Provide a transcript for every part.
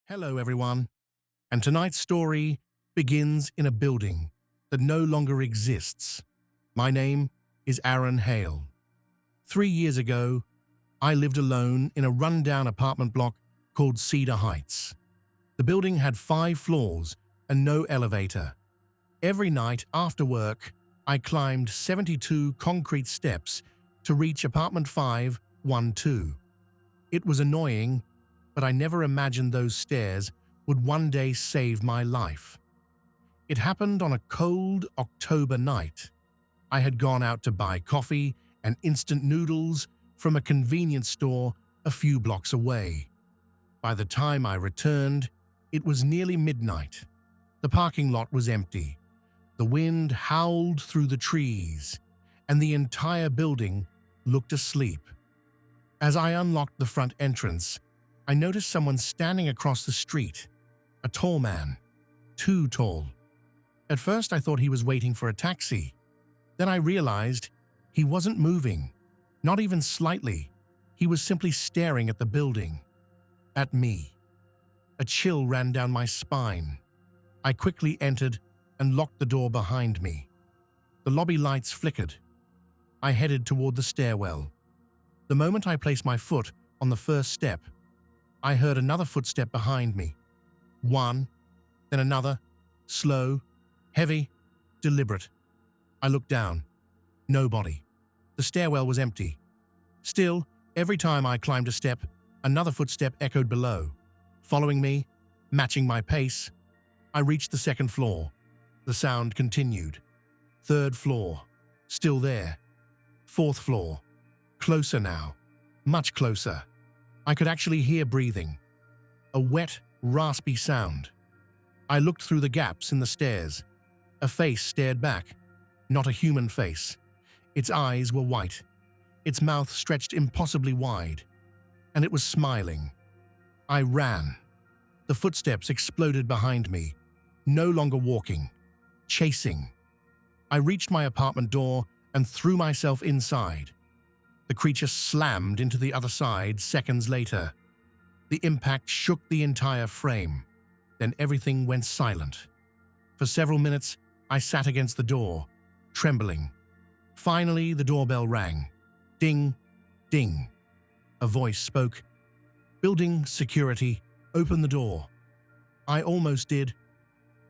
Hello, everyone, and tonight's story begins in a building that no longer exists. My name is Aaron Hale. 3 years ago, I lived alone in a rundown apartment block called Cedar Heights. The building had 5 floors and no elevator. Every night after work, I climbed 72 concrete steps to reach apartment 512. It was annoying, but I never imagined those stairs would one day save my life. It happened on a cold October night. I had gone out to buy coffee and instant noodles from a convenience store a few blocks away. By the time I returned, it was nearly midnight. The parking lot was empty. The wind howled through the trees, and the entire building looked asleep. As I unlocked the front entrance, I noticed someone standing across the street, a tall man, too tall. At first I thought he was waiting for a taxi. Then I realized he wasn't moving, not even slightly. He was simply staring at the building, at me. A chill ran down my spine. I quickly entered and locked the door behind me. The lobby lights flickered. I headed toward the stairwell. The moment I placed my foot on the first step, I heard another footstep behind me. One, then another, slow, heavy, deliberate. I looked down. Nobody. The stairwell was empty. Still, every time I climbed a step, another footstep echoed below. Following me, matching my pace, I reached the second floor. The sound continued. Third floor, still there. Fourth floor, closer now, much closer. I could actually hear breathing. A wet, raspy sound. I looked through the gaps in the stairs. A face stared back. Not a human face. Its eyes were white. Its mouth stretched impossibly wide. And it was smiling. I ran. The footsteps exploded behind me. No longer walking. Chasing. I reached my apartment door and threw myself inside. The creature slammed into the other side seconds later. The impact shook the entire frame. Then everything went silent. For several minutes, I sat against the door, trembling. Finally, the doorbell rang. Ding, ding. A voice spoke. "Building security, open the door." I almost did.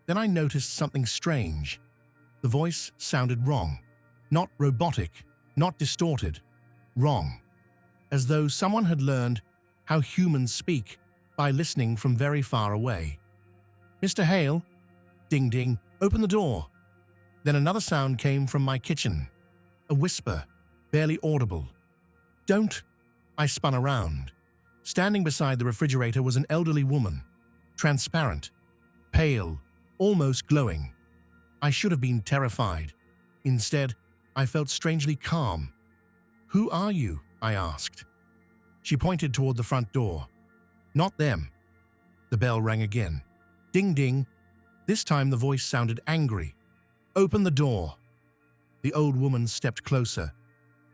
Then I noticed something strange. The voice sounded wrong. Not robotic, not distorted. Wrong. As though someone had learned how humans speak by listening from very far away. "Mr. Hale?" Ding ding, "Open the door." Then another sound came from my kitchen. A whisper, barely audible. "Don't." I spun around. Standing beside the refrigerator was an elderly woman. Transparent, pale, almost glowing. I should have been terrified. Instead, I felt strangely calm. "Who are you?" I asked. She pointed toward the front door. "Not them." The bell rang again. Ding ding. This time the voice sounded angry. "Open the door." The old woman stepped closer.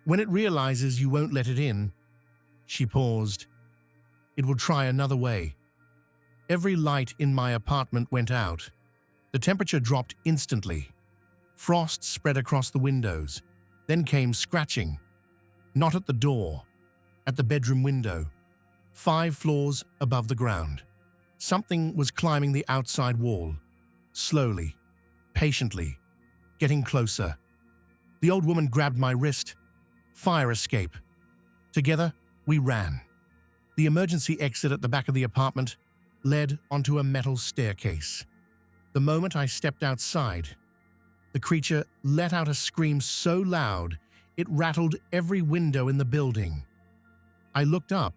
"When it realizes you won't let it in." She paused. "It will try another way." Every light in my apartment went out. The temperature dropped instantly. Frost spread across the windows. Then came scratching. Not at the door, at the bedroom window, 5 floors above the ground. Something was climbing the outside wall, slowly, patiently, getting closer. The old woman grabbed my wrist. Fire escape. Together, we ran. The emergency exit at the back of the apartment led onto a metal staircase. The moment I stepped outside, the creature let out a scream so loud it rattled every window in the building. I looked up.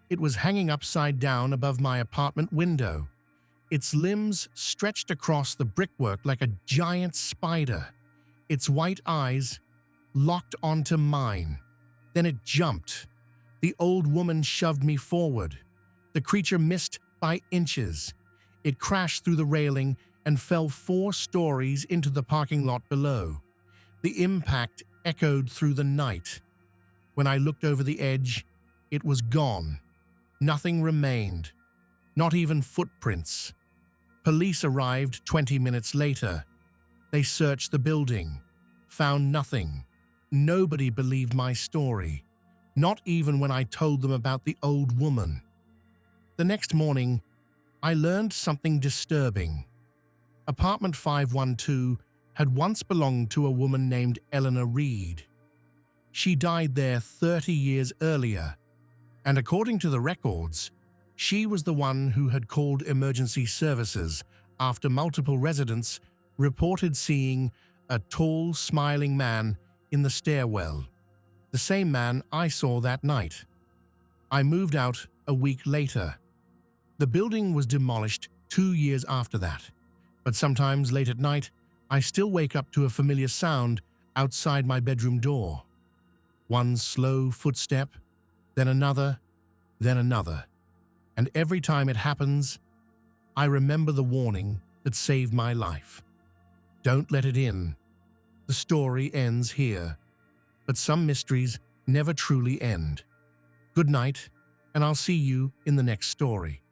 It was hanging upside down above my apartment window. Its limbs stretched across the brickwork like a giant spider. Its white eyes locked onto mine. Then it jumped. The old woman shoved me forward. The creature missed by inches. It crashed through the railing and fell 4 stories into the parking lot below. The impact echoed through the night. When I looked over the edge, it was gone. Nothing remained. Not even footprints. Police arrived 20 minutes later. They searched the building, found nothing. Nobody believed my story, not even when I told them about the old woman. The next morning, I learned something disturbing. Apartment 512 had once belonged to a woman named Eleanor Reed. She died there 30 years earlier, and according to the records, she was the one who had called emergency services after multiple residents reported seeing a tall, smiling man in the stairwell, the same man I saw that night. I moved out a week later. The building was demolished 2 years after that, but sometimes late at night, I still wake up to a familiar sound outside my bedroom door. One slow footstep, then another, and every time it happens, I remember the warning that saved my life. Don't let it in. The story ends here, but some mysteries never truly end. Good night, and I'll see you in the next story.